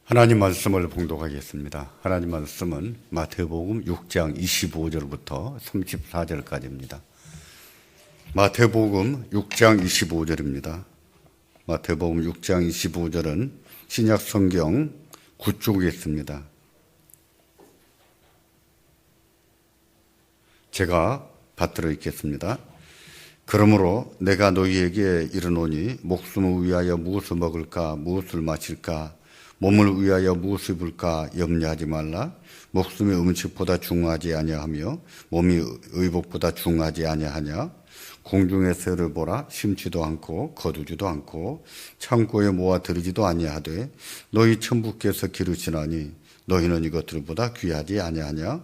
하나님 말씀을 봉독하겠습니다. 하나님 말씀은 마태복음 6장 25절부터 34절까지입니다. 마태복음 6장 25절입니다. 마태복음 6장 25절은 신약 성경 9쪽에 있습니다. 제가 받들어 읽겠습니다. 그러므로 내가 너희에게 이르노니 목숨을 위하여 무엇을 먹을까 무엇을 마실까 몸을 위하여 무엇을 입을까 염려하지 말라. 목숨이 음식보다 중하지 아니하며 몸이 의복보다 중하지 아니하냐. 공중의 새를 보라. 심지도 않고 거두지도 않고 창고에 모아 들이지도 아니하되 너희 천부께서 기르시나니 너희는 이것들보다 귀하지 아니하냐.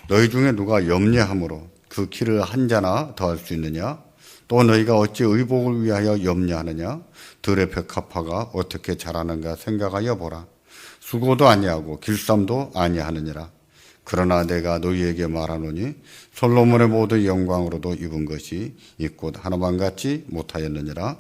너희 중에 누가 염려함으로 그 키를 한 자나 더할 수 있느냐. 또 너희가 어찌 의복을 위하여 염려하느냐. 들의 벽화파가 어떻게 자라는가 생각하여 보라. 수고도 아니하고 길쌈도 아니하느니라. 그러나 내가 너희에게 말하노니 솔로몬의 모든 영광으로도 입은 것이 이 꽃 하나만 같지 못하였느니라.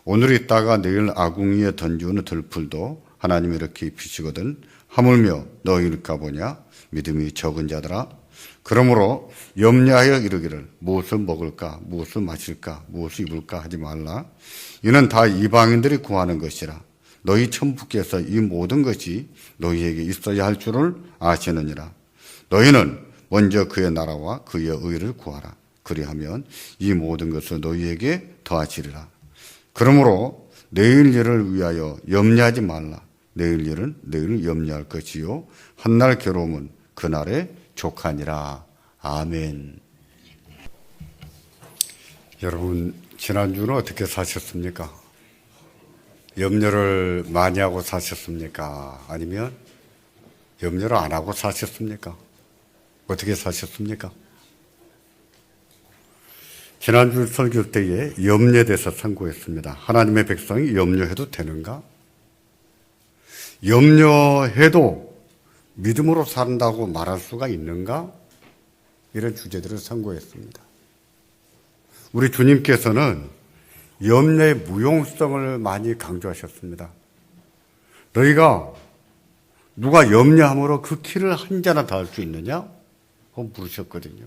오늘 있다가 내일 아궁이에 던지는 들풀도 하나님이 이렇게 입히시거든 하물며 너희일까 보냐. 믿음이 적은 자들아. 그러므로 염려하여 이르기를 무엇을 먹을까 무엇을 마실까 무엇을 입을까 하지 말라. 이는 다 이방인들이 구하는 것이라. 너희 천부께서 이 모든 것이 너희에게 있어야 할 줄을 아시느니라. 너희는 먼저 그의 나라와 그의 의를 구하라. 그리하면 이 모든 것을 너희에게 더하시리라. 그러므로 내일 일을 위하여 염려하지 말라. 내일 일은 내일 염려할 것이요 한날 괴로움은 그날에 족하니라. 아멘. 여러분, 지난주는 어떻게 사셨습니까? 염려를 많이 하고 사셨습니까? 아니면 염려를 안 하고 사셨습니까? 어떻게 사셨습니까? 지난주 설교 때에 염려에 대해서 상고했습니다. 하나님의 백성이 염려해도 되는가? 염려해도 믿음으로 산다고 말할 수가 있는가? 이런 주제들을 상고했습니다. 우리 주님께서는 염려의 무용성을 많이 강조하셨습니다. 너희가 누가 염려함으로 그 키를 한 자나 더 할 수 있느냐? 하고 물으셨거든요.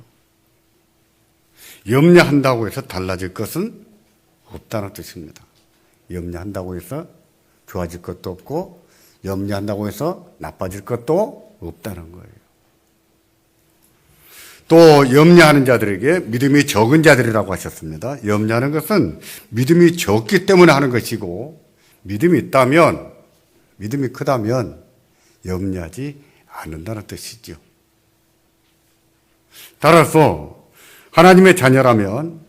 염려한다고 해서 달라질 것은 없다는 뜻입니다. 염려한다고 해서 좋아질 것도 없고 염려한다고 해서 나빠질 것도 없다는 거예요. 또 염려하는 자들에게 믿음이 적은 자들이라고 하셨습니다. 염려하는 것은 믿음이 적기 때문에 하는 것이고 믿음이 있다면, 믿음이 크다면 염려하지 않는다는 뜻이죠. 따라서 하나님의 자녀라면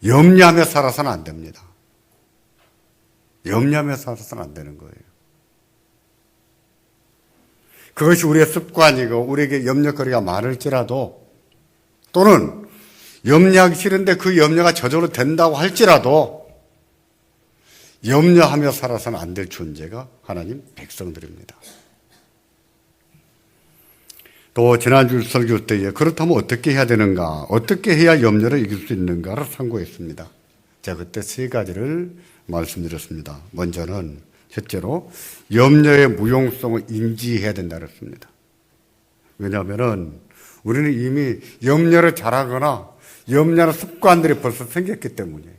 염려하며 살아서는 안 됩니다. 염려하며 살아서는 안 되는 거예요. 그것이 우리의 습관이고 우리에게 염려거리가 많을지라도 또는 염려하기 싫은데 그 염려가 저절로 된다고 할지라도 염려하며 살아서는 안 될 존재가 하나님 백성들입니다. 또 지난주 설교 때에 그렇다면 어떻게 해야 되는가, 어떻게 해야 염려를 이길 수 있는가를 상고했습니다. 제가 그때 세 가지를 말씀드렸습니다. 먼저는 첫째로 염려의 무용성을 인지해야 된다 그랬습니다. 왜냐하면 우리는 이미 염려를 잘하거나 염려하는 습관들이 벌써 생겼기 때문이에요.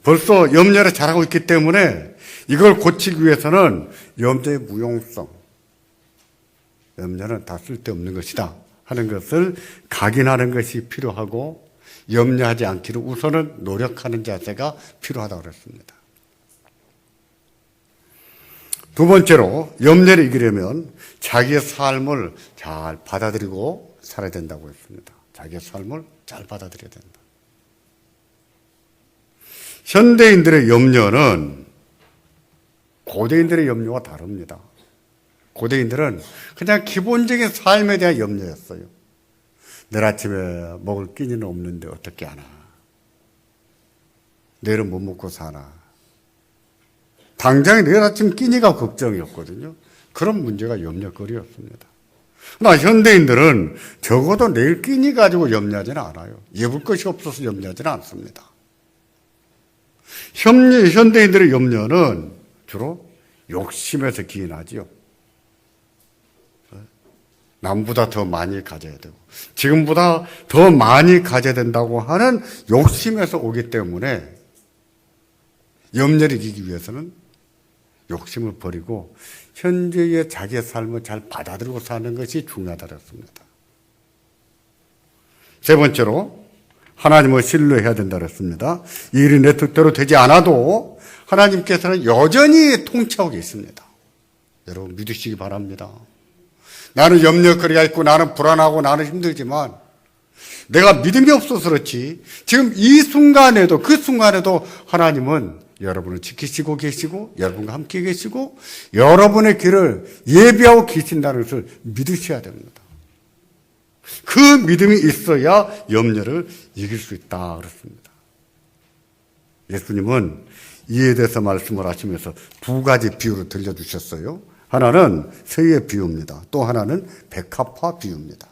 벌써 염려를 잘하고 있기 때문에 이걸 고치기 위해서는 염려의 무용성, 염려는 다 쓸데없는 것이다 하는 것을 각인하는 것이 필요하고 염려하지 않기를 우선은 노력하는 자세가 필요하다고 그랬습니다. 두 번째로 염려를 이기려면 자기의 삶을 잘 받아들이고 살아야 된다고 했습니다. 자기의 삶을 잘 받아들여야 된다. 현대인들의 염려는 고대인들의 염려와 다릅니다. 고대인들은 그냥 기본적인 삶에 대한 염려였어요. 내일 아침에 먹을 끼니는 없는데 어떻게 하나. 내일은 못 먹고 사나. 당장 내일 아침 끼니가 걱정이었거든요. 그런 문제가 염려거리였습니다. 그러나 현대인들은 적어도 내일 끼니 가지고 염려하지는 않아요. 입을 것이 없어서 염려하지는 않습니다. 현대인들의 염려는 주로 욕심에서 기인하지요. 남보다 더 많이 가져야 되고 지금보다 더 많이 가져야 된다고 하는 욕심에서 오기 때문에 염려를 이기기 위해서는 욕심을 버리고 현재의 자기의 삶을 잘 받아들이고 사는 것이 중요하다고 했습니다. 세 번째로 하나님을 신뢰해야 된다고 했습니다. 이 일이 내 뜻대로 되지 않아도 하나님께서는 여전히 통치하고 계십니다. 여러분 믿으시기 바랍니다. 나는 염려거리가 있고 나는 불안하고 나는 힘들지만 내가 믿음이 없어서 그렇지 지금 이 순간에도 그 순간에도 하나님은 여러분을 지키시고 계시고 여러분과 함께 계시고 여러분의 길을 예비하고 계신다는 것을 믿으셔야 됩니다. 그 믿음이 있어야 염려를 이길 수 있다 그렇습니다. 예수님은 이에 대해서 말씀을 하시면서 두 가지 비유를 들려주셨어요. 하나는 새의 비유입니다. 또 하나는 백합화 비유입니다.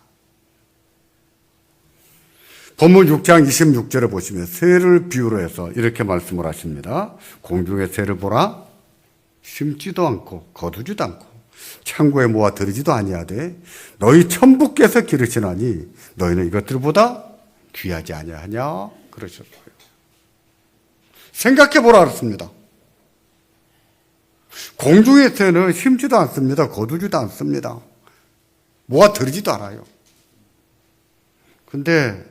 본문 6장 26절에 보시면 새를 비유로 해서 이렇게 말씀을 하십니다. 공중의 새를 보라. 심지도 않고 거두지도 않고 창고에 모아 들이지도 아니하되 너희 천부께서 기르시나니 너희는 이것들보다 귀하지 아니하냐 그러셨어요. 생각해 보라 그랬습니다. 공중의 새는 심지도 않습니다. 거두지도 않습니다. 모아 들이지도 않아요. 근데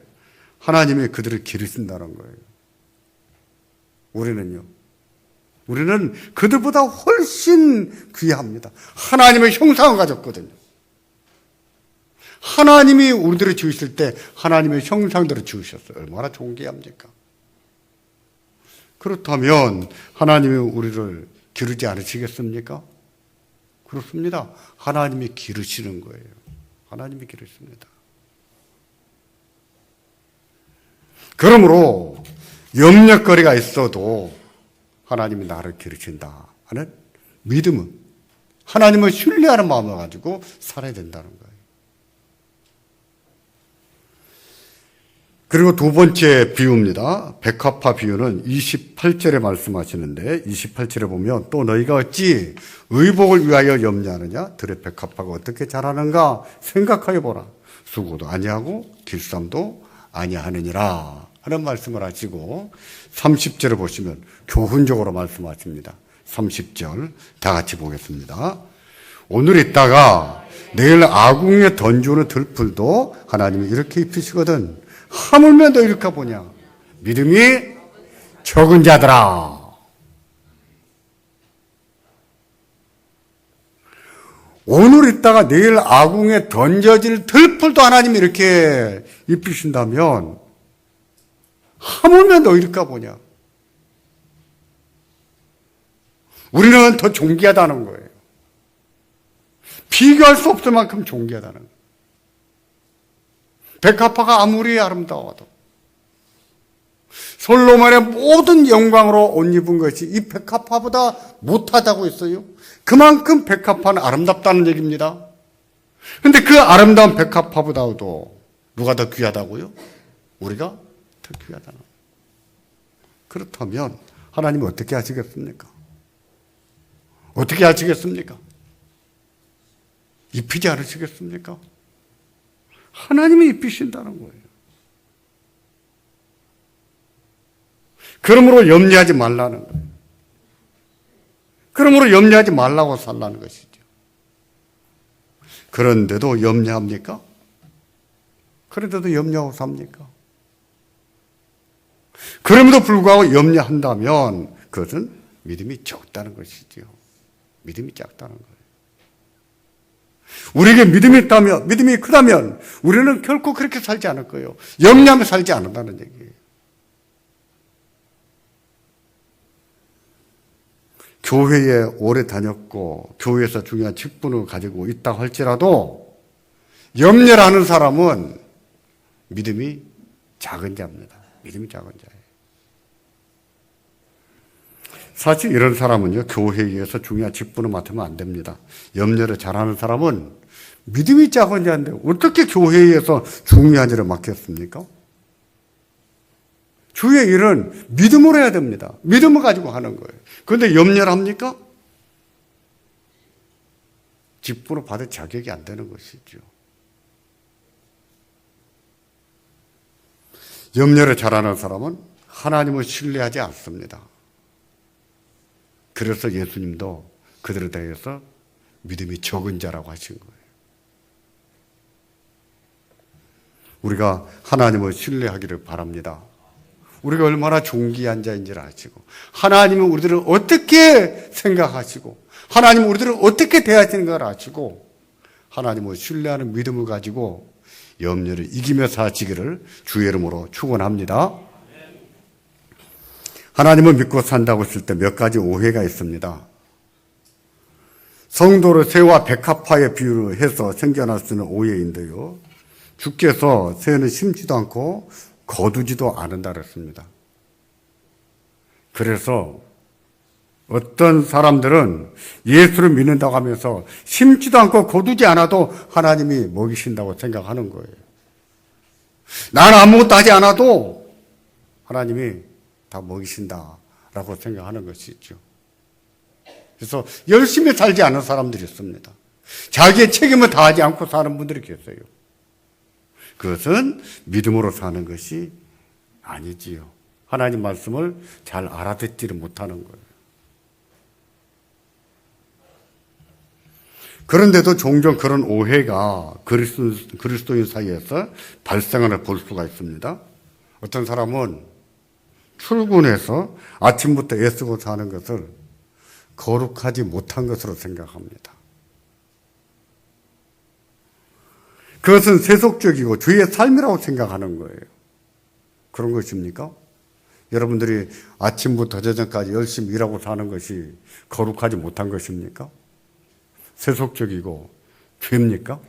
하나님이 그들을 기르신다는 거예요. 우리는요. 우리는 그들보다 훨씬 귀합니다. 하나님의 형상을 가졌거든요. 하나님이 우리들을 지으실 때 하나님의 형상대로 지으셨어요. 얼마나 좋은 게 합니까? 그렇다면 하나님이 우리를 기르지 않으시겠습니까? 그렇습니다. 하나님이 기르시는 거예요. 하나님이 기르십니다. 그러므로 염려거리가 있어도 하나님이 나를 기르신다 하는 믿음은 하나님을 신뢰하는 마음을 가지고 살아야 된다는 거예요. 그리고 두 번째 비유입니다. 백합화 비유는 28절에 말씀하시는데 28절에 보면 또 너희가 어찌 의복을 위하여 염려하느냐? 들의 백합화가 어떻게 자라는가 생각하여 보라. 수고도 아니하고 길쌈도 아니하느니라 하는 말씀을 하시고 30절을 보시면 교훈적으로 말씀하십니다. 30절 다 같이 보겠습니다. 오늘 있다가 내일 아궁이에 던지는 들풀도 하나님이 이렇게 입히시거든. 하물며 너 이렇게 보냐? 믿음이 적은 자들아. 오늘 있다가 내일 아궁에 던져질 들풀도 하나님이 이렇게 입히신다면 하물며 너 이럴까 보냐? 우리는 더 존귀하다는 거예요. 비교할 수 없을 만큼 존귀하다는 거예요. 백합화가 아무리 아름다워도 솔로몬의 모든 영광으로 옷 입은 것이 이 백합화보다 못하다고 했어요. 그만큼 백합화는 아름답다는 얘기입니다. 그런데 그 아름다운 백합화보다도 누가 더 귀하다고요? 우리가 더 귀하다는 거예요. 그렇다면 하나님이 어떻게 하시겠습니까? 어떻게 하시겠습니까? 입히지 않으시겠습니까? 하나님이 입히신다는 거예요. 그러므로 염려하지 말라는 거예요. 그러므로 염려하지 말라고 살라는 것이죠. 그런데도 염려합니까? 그런데도 염려하고 삽니까? 그럼에도 불구하고 염려한다면 그것은 믿음이 적다는 것이지요. 믿음이 작다는 거예요. 우리에게 믿음이 있다면, 믿음이 크다면 우리는 결코 그렇게 살지 않을 거예요. 염려하며 살지 않는다는 얘기예요. 교회에 오래 다녔고 교회에서 중요한 직분을 가지고 있다 할지라도 염려를 하는 사람은 믿음이 작은 자입니다. 믿음이 작은 자예요. 사실 이런 사람은요, 교회에서 중요한 직분을 맡으면 안 됩니다. 염려를 잘하는 사람은 믿음이 작은 자인데 어떻게 교회에서 중요한 일을 맡겠습니까? 주의 일은 믿음으로 해야 됩니다. 믿음을 가지고 하는 거예요. 그런데 염려를 합니까? 직분을 받을 자격이 안 되는 것이죠. 염려를 잘하는 사람은 하나님을 신뢰하지 않습니다. 그래서 예수님도 그들에 대해서 믿음이 적은 자라고 하신 거예요. 우리가 하나님을 신뢰하기를 바랍니다. 우리가 얼마나 존귀한 자인지를 아시고, 하나님은 우리들을 어떻게 생각하시고, 하나님은 우리들을 어떻게 대하시는 걸 아시고, 하나님을 신뢰하는 믿음을 가지고 염려를 이기며 사시기를 주의 이름으로 축원합니다. 하나님을 믿고 산다고 했을 때 몇 가지 오해가 있습니다. 성도를 새와 백합화의 비유로 해서 생겨날 수 있는 오해인데요. 주께서 새는 심지도 않고 거두지도 않는다 그랬습니다. 그래서 어떤 사람들은 예수를 믿는다고 하면서 심지도 않고 거두지 않아도 하나님이 먹이신다고 생각하는 거예요. 나는 아무것도 하지 않아도 하나님이 다 먹이신다라고 생각하는 것이죠. 그래서 열심히 살지 않은 사람들이 있습니다. 자기의 책임을 다하지 않고 사는 분들이 계세요. 그것은 믿음으로 사는 것이 아니지요. 하나님 말씀을 잘 알아듣지를 못하는 거예요. 그런데도 종종 그런 오해가 그리스도인 사이에서 발생하는 볼 수가 있습니다. 어떤 사람은 출근해서 아침부터 애쓰고 사는 것을 거룩하지 못한 것으로 생각합니다. 그것은 세속적이고 주의 삶이라고 생각하는 거예요. 그런 것입니까? 여러분들이 아침부터 저녁까지 열심히 일하고 사는 것이 거룩하지 못한 것입니까? 세속적이고 죄입니까?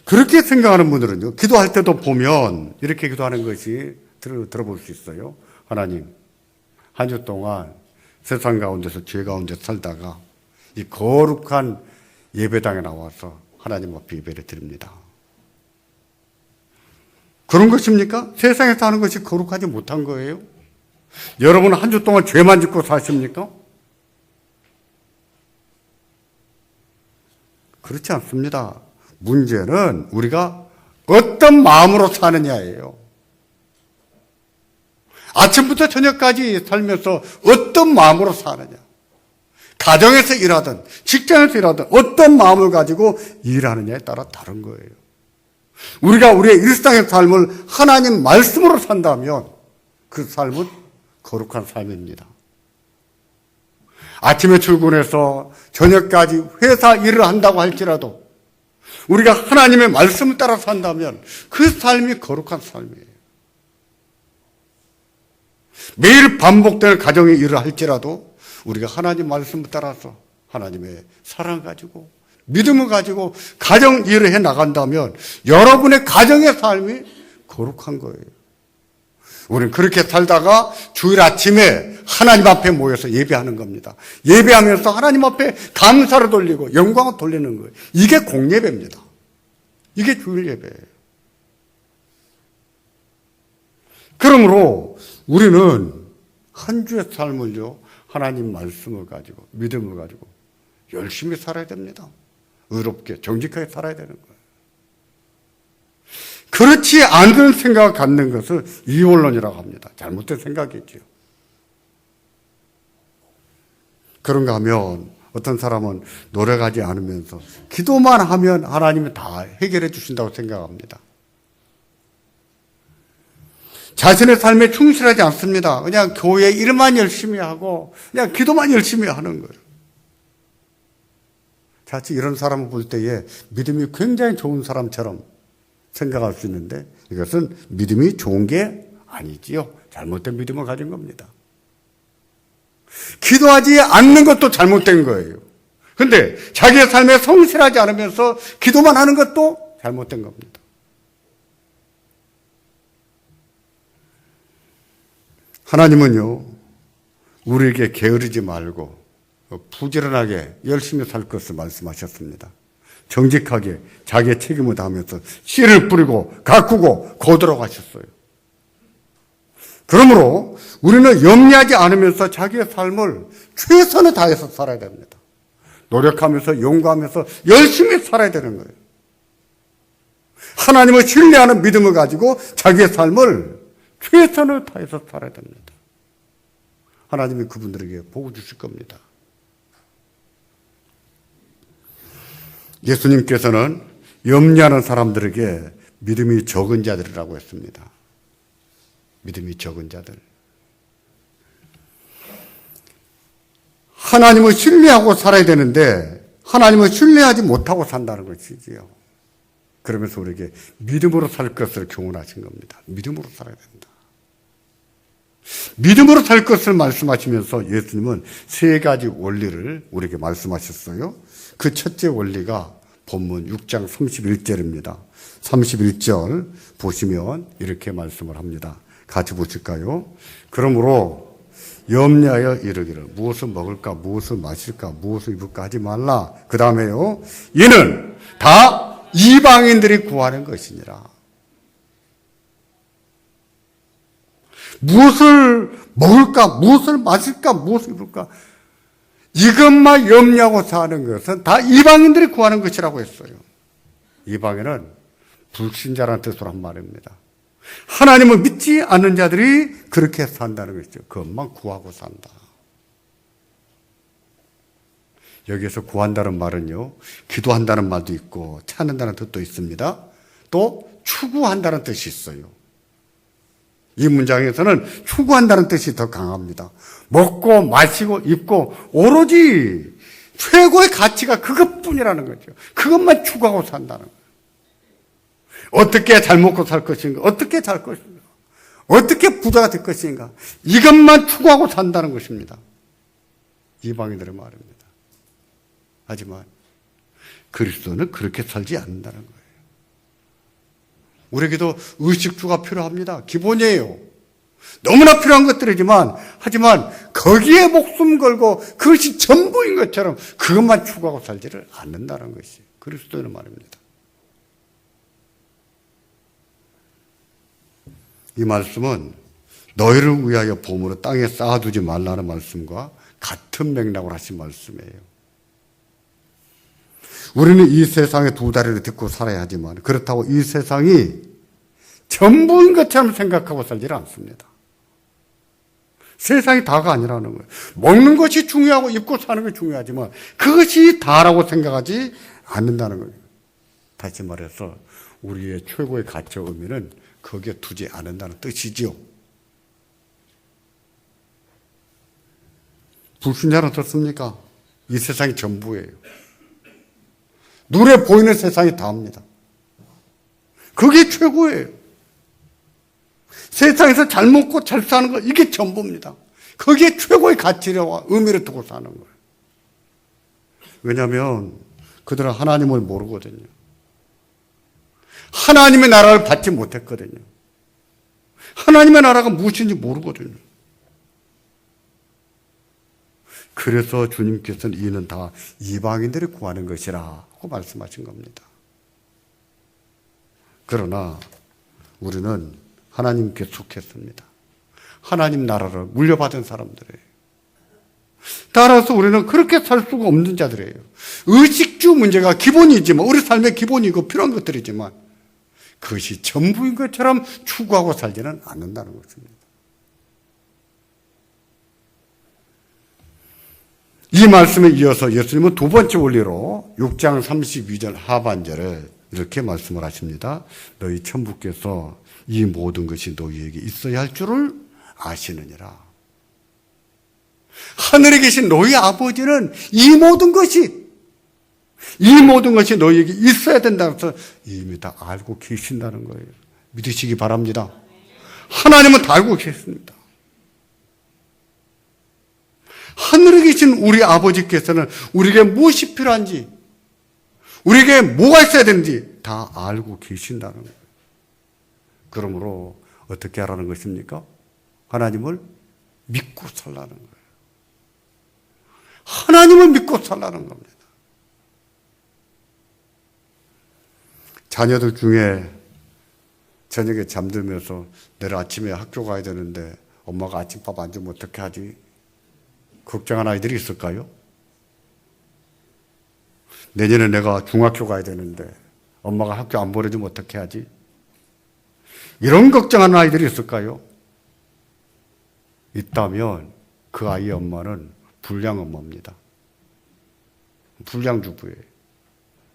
그렇게 생각하는 분들은요, 기도할 때도 보면 이렇게 기도하는 것이 들어볼 수 있어요. 하나님, 한 주 동안 세상 가운데서 죄 가운데 살다가 이 거룩한 예배당에 나와서 하나님 앞에 예배를 드립니다. 그런 것입니까? 세상에서 하는 것이 거룩하지 못한 거예요? 여러분은 한 주 동안 죄만 짓고 사십니까? 그렇지 않습니다. 문제는 우리가 어떤 마음으로 사느냐예요. 아침부터 저녁까지 살면서 어떤 마음으로 사느냐. 가정에서 일하든 직장에서 일하든 어떤 마음을 가지고 일하느냐에 따라 다른 거예요. 우리가 우리의 일상의 삶을 하나님 말씀으로 산다면 그 삶은 거룩한 삶입니다. 아침에 출근해서 저녁까지 회사 일을 한다고 할지라도 우리가 하나님의 말씀을 따라 산다면 그 삶이 거룩한 삶이에요. 매일 반복되는 가정의 일을 할지라도 우리가 하나님 말씀을 따라서 하나님의 사랑 가지고 믿음을 가지고 가정 일을 해 나간다면 여러분의 가정의 삶이 거룩한 거예요. 우리는 그렇게 살다가 주일 아침에 하나님 앞에 모여서 예배하는 겁니다. 예배하면서 하나님 앞에 감사를 돌리고 영광을 돌리는 거예요. 이게 공예배입니다. 이게 주일 예배예요. 그러므로 우리는 한 주의 삶을요, 하나님 말씀을 가지고 믿음을 가지고 열심히 살아야 됩니다. 의롭게 정직하게 살아야 되는 거예요. 그렇지 않은 생각을 갖는 것을 이원론이라고 합니다. 잘못된 생각이죠. 그런가 하면 어떤 사람은 노력하지 않으면서 기도만 하면 하나님이 다 해결해 주신다고 생각합니다. 자신의 삶에 충실하지 않습니다. 그냥 교회 일만 열심히 하고 그냥 기도만 열심히 하는 거예요. 자칫 이런 사람을 볼 때에 믿음이 굉장히 좋은 사람처럼 생각할 수 있는데 이것은 믿음이 좋은 게 아니지요. 잘못된 믿음을 가진 겁니다. 기도하지 않는 것도 잘못된 거예요. 그런데 자기의 삶에 성실하지 않으면서 기도만 하는 것도 잘못된 겁니다. 하나님은요, 우리에게 게으르지 말고 부지런하게 열심히 살 것을 말씀하셨습니다. 정직하게 자기의 책임을 다하면서 씨를 뿌리고 가꾸고 거두라고 하셨어요. 그러므로 우리는 염려하지 않으면서 자기의 삶을 최선을 다해서 살아야 됩니다. 노력하면서 용감하면서 열심히 살아야 되는 거예요. 하나님을 신뢰하는 믿음을 가지고 자기의 삶을 최선을 다해서 살아야 됩니다. 하나님이 그분들에게 복을 주실 겁니다. 예수님께서는 염려하는 사람들에게 믿음이 적은 자들이라고 했습니다. 믿음이 적은 자들. 하나님을 신뢰하고 살아야 되는데 하나님을 신뢰하지 못하고 산다는 것이지요. 그러면서 우리에게 믿음으로 살 것을 교훈하신 겁니다. 믿음으로 살아야 된다. 믿음으로 살 것을 말씀하시면서 예수님은 세 가지 원리를 우리에게 말씀하셨어요. 그 첫째 원리가 본문 6장 31절입니다. 31절 보시면 이렇게 말씀을 합니다. 같이 보실까요? 그러므로 염려하여 이르기를 무엇을 먹을까, 무엇을 마실까, 무엇을 입을까 하지 말라. 그 다음에요. 이는 다 이방인들이 구하는 것이니라. 무엇을 먹을까, 무엇을 마실까, 무엇을 입을까. 이것만 염려하고 사는 것은 다 이방인들이 구하는 것이라고 했어요. 이방인은 불신자라는 뜻으로 한 말입니다. 하나님을 믿지 않는 자들이 그렇게 산다는 것이죠. 그것만 구하고 산다. 여기에서 구한다는 말은요, 기도한다는 말도 있고 찾는다는 뜻도 있습니다. 또 추구한다는 뜻이 있어요. 이 문장에서는 추구한다는 뜻이 더 강합니다. 먹고 마시고 입고 오로지 최고의 가치가 그것뿐이라는 거죠. 그것만 추구하고 산다는 거예요. 어떻게 잘 먹고 살 것인가? 어떻게 살 것인가? 어떻게 부자가 될 것인가? 이것만 추구하고 산다는 것입니다. 이방인들의 말입니다. 하지만 그리스도는 그렇게 살지 않는다는 거예요. 우리에게도 의식주가 필요합니다. 기본이에요. 너무나 필요한 것들이지만, 하지만 거기에 목숨 걸고 그것이 전부인 것처럼 그것만 추구하고 살지를 않는다는 것이 그리스도의 말입니다. 이 말씀은 너희를 위하여 보물을 땅에 쌓아두지 말라는 말씀과 같은 맥락으로 하신 말씀이에요. 우리는 이 세상에 두 다리를 딛고 살아야 하지만 그렇다고 이 세상이 전부인 것처럼 생각하고 살지는 않습니다. 세상이 다가 아니라는 거예요. 먹는 것이 중요하고 입고 사는 것이 중요하지만 그것이 다라고 생각하지 않는다는 거예요. 다시 말해서 우리의 최고의 가치와 의미는 거기에 두지 않는다는 뜻이지요. 불신자는 어떻습니까? 이 세상이 전부예요. 눈에 보이는 세상이 다입니다. 그게 최고예요. 세상에서 잘 먹고 잘 사는 거 이게 전부입니다. 거기에 최고의 가치와 의미를 두고 사는 거예요. 왜냐하면 그들은 하나님을 모르거든요. 하나님의 나라를 받지 못했거든요. 하나님의 나라가 무엇인지 모르거든요. 그래서 주님께서는 이는 다 이방인들이 구하는 것이라고 말씀하신 겁니다. 그러나 우리는 하나님께 속했습니다. 하나님 나라를 물려받은 사람들이에요. 따라서 우리는 그렇게 살 수가 없는 자들이에요. 의식주 문제가 기본이지만, 우리 삶의 기본이고 필요한 것들이지만 그것이 전부인 것처럼 추구하고 살지는 않는다는 것입니다. 이 말씀에 이어서 예수님은 두 번째 원리로 6장 32절 하반절에 이렇게 말씀을 하십니다. 너희 천부께서 이 모든 것이 너희에게 있어야 할 줄을 아시느니라. 하늘에 계신 너희 아버지는 이 모든 것이 너희에게 있어야 된다고 해서 이미 다 알고 계신다는 거예요. 믿으시기 바랍니다. 하나님은 다 알고 계십니다. 하늘에 계신 우리 아버지께서는 우리에게 무엇이 필요한지, 우리에게 뭐가 있어야 되는지 다 알고 계신다는 거예요. 그러므로 어떻게 하라는 것입니까? 하나님을 믿고 살라는 거예요. 하나님을 믿고 살라는 겁니다. 자녀들 중에 저녁에 잠들면서 내일 아침에 학교 가야 되는데 엄마가 아침밥 안 주면 어떻게 하지? 걱정하는 아이들이 있을까요? 내년에 내가 중학교 가야 되는데 엄마가 학교 안 보내주면 어떻게 하지? 이런 걱정하는 아이들이 있을까요? 있다면 그 아이의 엄마는 불량 엄마입니다. 불량 주부예요.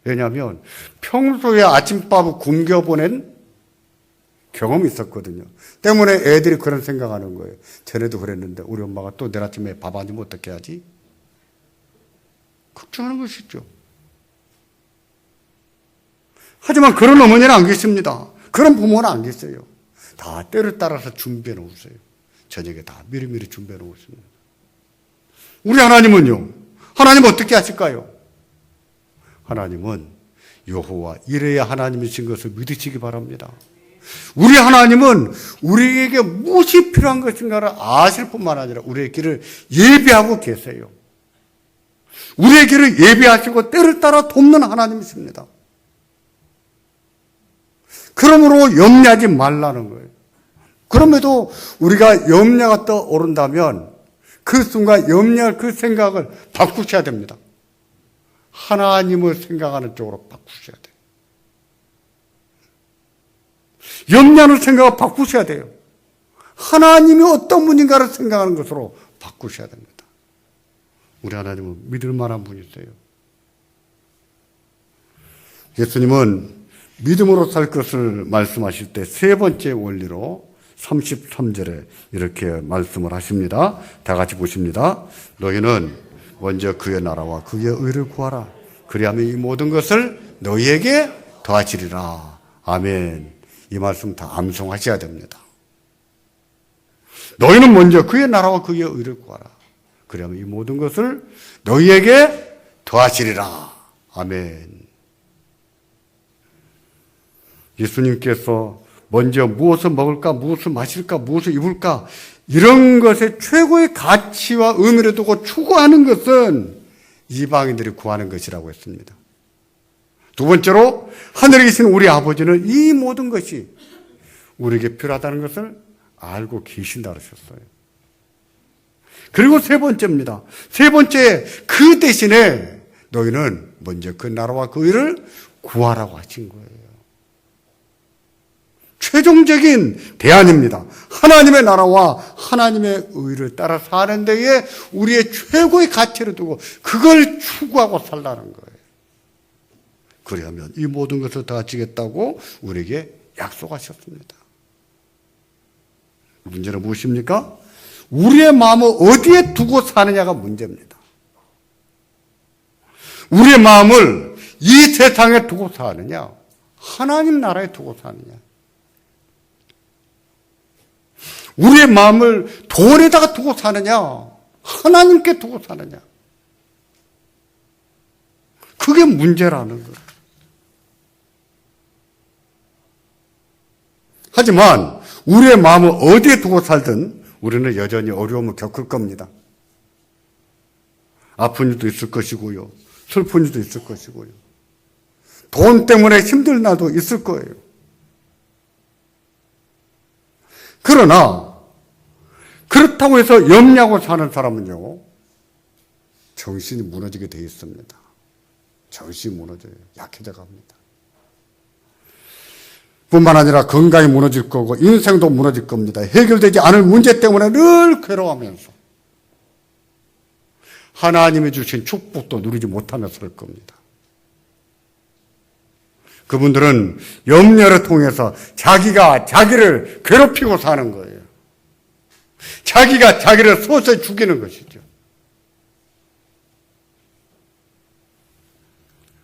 왜냐하면 평소에 아침밥을 굶겨 보낸 경험이 있었거든요. 때문에 애들이 그런 생각하는 거예요. 전에도 그랬는데 우리 엄마가 또 내일 아침에 밥 안 주면 어떻게 하지? 걱정하는 것이죠. 하지만 그런 어머니는 안 계십니다. 그런 부모는 안 계세요. 다 때를 따라서 준비해 놓으세요. 저녁에 다 미리미리 준비해 놓으십니다. 우리 하나님은요. 하나님 어떻게 하실까요? 하나님은 여호와 이레야 하나님이신 것을 믿으시기 바랍니다. 우리 하나님은 우리에게 무엇이 필요한 것인가를 아실 뿐만 아니라 우리의 길을 예비하고 계세요. 우리의 길을 예비하시고 때를 따라 돕는 하나님이십니다. 그러므로 염려하지 말라는 거예요. 그럼에도 우리가 염려가 떠오른다면 그 순간 염려할 그 생각을 바꾸셔야 됩니다. 하나님을 생각하는 쪽으로 바꾸셔야 돼요. 염려하는 생각을 바꾸셔야 돼요. 하나님이 어떤 분인가를 생각하는 것으로 바꾸셔야 됩니다. 우리 하나님은 믿을 만한 분이세요. 예수님은 믿음으로 살 것을 말씀하실 때 세 번째 원리로 33절에 이렇게 말씀을 하십니다. 다 같이 보십니다. 너희는 먼저 그의 나라와 그의 의를 구하라. 그리하면 이 모든 것을 너희에게 더하시리라. 아멘. 이 말씀 다 암송하셔야 됩니다. 너희는 먼저 그의 나라와 그의 의를 구하라. 그리하면 이 모든 것을 너희에게 더하시리라. 아멘. 예수님께서 먼저 무엇을 먹을까, 무엇을 마실까, 무엇을 입을까 이런 것의 최고의 가치와 의미를 두고 추구하는 것은 이방인들이 구하는 것이라고 했습니다. 두 번째로 하늘에 계신 우리 아버지는 이 모든 것이 우리에게 필요하다는 것을 알고 계신다 그러셨어요. 그리고 세 번째입니다. 세 번째, 그 대신에 너희는 먼저 그 나라와 그 의를 구하라고 하신 거예요. 최종적인 대안입니다. 하나님의 나라와 하나님의 의를 따라 사는 데에 우리의 최고의 가치를 두고 그걸 추구하고 살라는 거예요. 그러면 이 모든 것을 다 주겠다고 우리에게 약속하셨습니다. 문제는 무엇입니까? 우리의 마음을 어디에 두고 사느냐가 문제입니다. 우리의 마음을 이 세상에 두고 사느냐, 하나님 나라에 두고 사느냐. 우리의 마음을 돈에다가 두고 사느냐, 하나님께 두고 사느냐. 그게 문제라는 거예요. 하지만 우리의 마음을 어디에 두고 살든 우리는 여전히 어려움을 겪을 겁니다. 아픈 일도 있을 것이고요. 슬픈 일도 있을 것이고요. 돈 때문에 힘들 날도 있을 거예요. 그러나 그렇다고 해서 염려하고 사는 사람은요, 정신이 무너지게 되어 있습니다. 정신이 무너져요. 약해져 갑니다. 뿐만 아니라 건강이 무너질 거고 인생도 무너질 겁니다. 해결되지 않을 문제 때문에 늘 괴로워하면서 하나님이 주신 축복도 누리지 못하면서 살 겁니다. 그분들은 염려를 통해서 자기가 자기를 괴롭히고 사는 거예요. 자기가 자기를 서서히 죽이는 것이죠.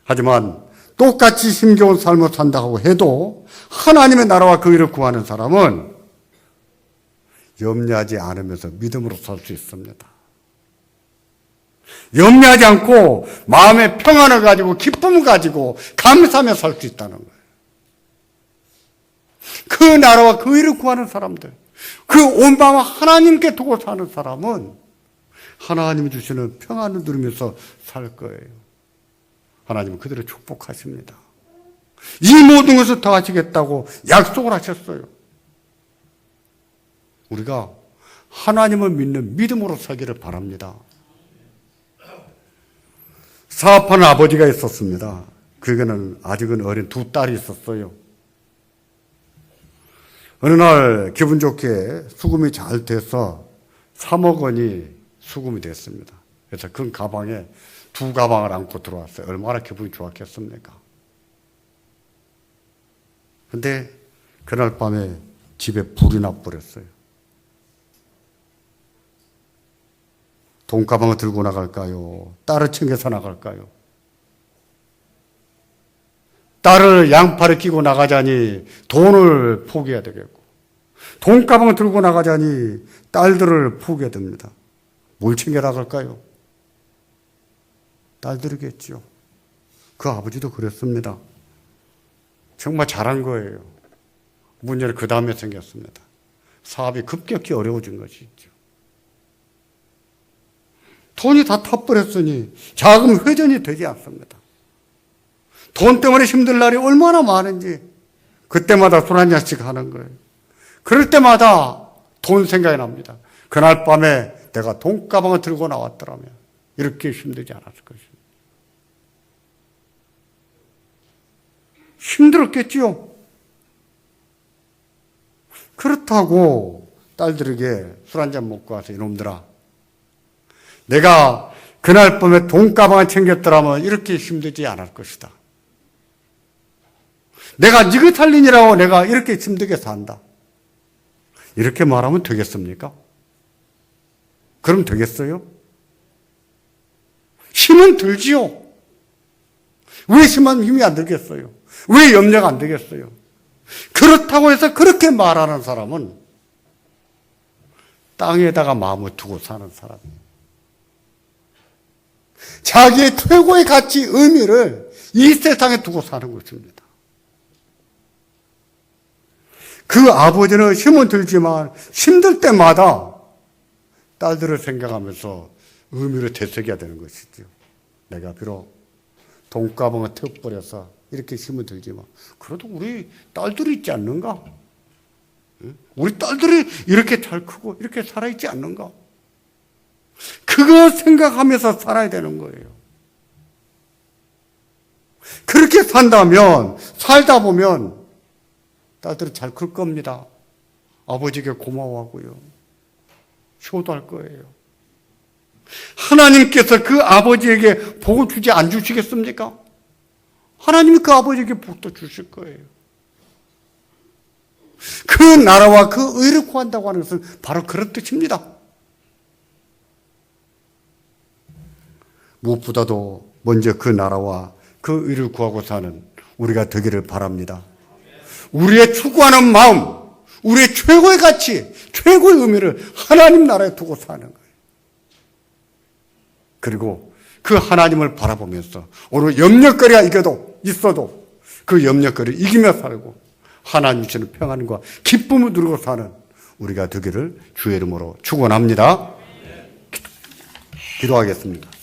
하지만 똑같이 힘겨운 삶을 산다고 해도 하나님의 나라와 그 일을 구하는 사람은 염려하지 않으면서 믿음으로 살 수 있습니다. 염려하지 않고 마음의 평안을 가지고 기쁨을 가지고 감사하며 살 수 있다는 거예요. 그 나라와 그 일을 구하는 사람들, 그 온 마음을 하나님께 두고 사는 사람은 하나님이 주시는 평안을 누리면서 살 거예요. 하나님은 그들을 축복하십니다. 이 모든 것을 더하시겠다고 약속을 하셨어요. 우리가 하나님을 믿는 믿음으로 살기를 바랍니다. 사업하는 아버지가 있었습니다. 그에게는 아직은 어린 두 딸이 있었어요. 어느 날 기분 좋게 수금이 잘 돼서 3억 원이 수금이 됐습니다. 그래서 큰 가방에 두 가방을 안고 들어왔어요. 얼마나 기분이 좋았겠습니까? 근데 그날 밤에 집에 불이 나버렸어요. 돈가방을 들고 나갈까요? 딸을 챙겨서 나갈까요? 딸을 양팔에 끼고 나가자니 돈을 포기해야 되겠고, 돈가방을 들고 나가자니 딸들을 포기해야 됩니다. 뭘 챙겨 나갈까요? 딸들이겠죠. 그 아버지도 그랬습니다. 정말 잘한 거예요. 문제는 그 다음에 생겼습니다. 사업이 급격히 어려워진 것이죠. 돈이 다 타버렸으니 자금 회전이 되지 않습니다. 돈 때문에 힘든 날이 얼마나 많은지 그때마다 술 한 잔씩 하는 거예요. 그럴 때마다 돈 생각이 납니다. 그날 밤에 내가 돈가방을 들고 나왔더라면 이렇게 힘들지 않았을 것입니다. 힘들었겠지요. 그렇다고 딸들에게 술 한 잔 먹고 와서 이놈들아, 내가 그날 밤에 돈가방을 챙겼더라면 이렇게 힘들지 않을 것이다. 내가 니그 살린이라고 내가 이렇게 힘들게 산다. 이렇게 말하면 되겠습니까? 그럼 되겠어요? 힘은 들지요. 왜 힘이 안 들겠어요? 왜 염려가 안 되겠어요? 그렇다고 해서 그렇게 말하는 사람은 땅에다가 마음을 두고 사는 사람이에요. 자기의 최고의 가치, 의미를 이 세상에 두고 사는 것입니다. 그 아버지는 힘은 들지만 힘들 때마다 딸들을 생각하면서 의미를 되새겨야 되는 것이죠. 내가 비록 돈가방을 태워버려서 이렇게 힘은 들지만 그래도 우리 딸들이 있지 않는가? 우리 딸들이 이렇게 잘 크고 이렇게 살아있지 않는가? 그거 생각하면서 살아야 되는 거예요. 그렇게 산다면, 살다 보면 딸들이 잘 클 겁니다. 아버지에게 고마워하고요. 효도할 거예요. 하나님께서 그 아버지에게 복을 주지 안 주시겠습니까? 하나님이 그 아버지에게 복도 주실 거예요. 그 나라와 그 의를 구한다고 하는 것은 바로 그런 뜻입니다. 무엇보다도 먼저 그 나라와 그 의를 구하고 사는 우리가 되기를 바랍니다. 우리의 추구하는 마음, 우리의 최고의 가치, 최고의 의미를 하나님 나라에 두고 사는 거예요. 그리고 그 하나님을 바라보면서 오늘 염려거리가 있어도 그 염려거리를 이기며 살고 하나님 주시는 평안과 기쁨을 누리고 사는 우리가 되기를 주의 이름으로 축원합니다. 기도하겠습니다.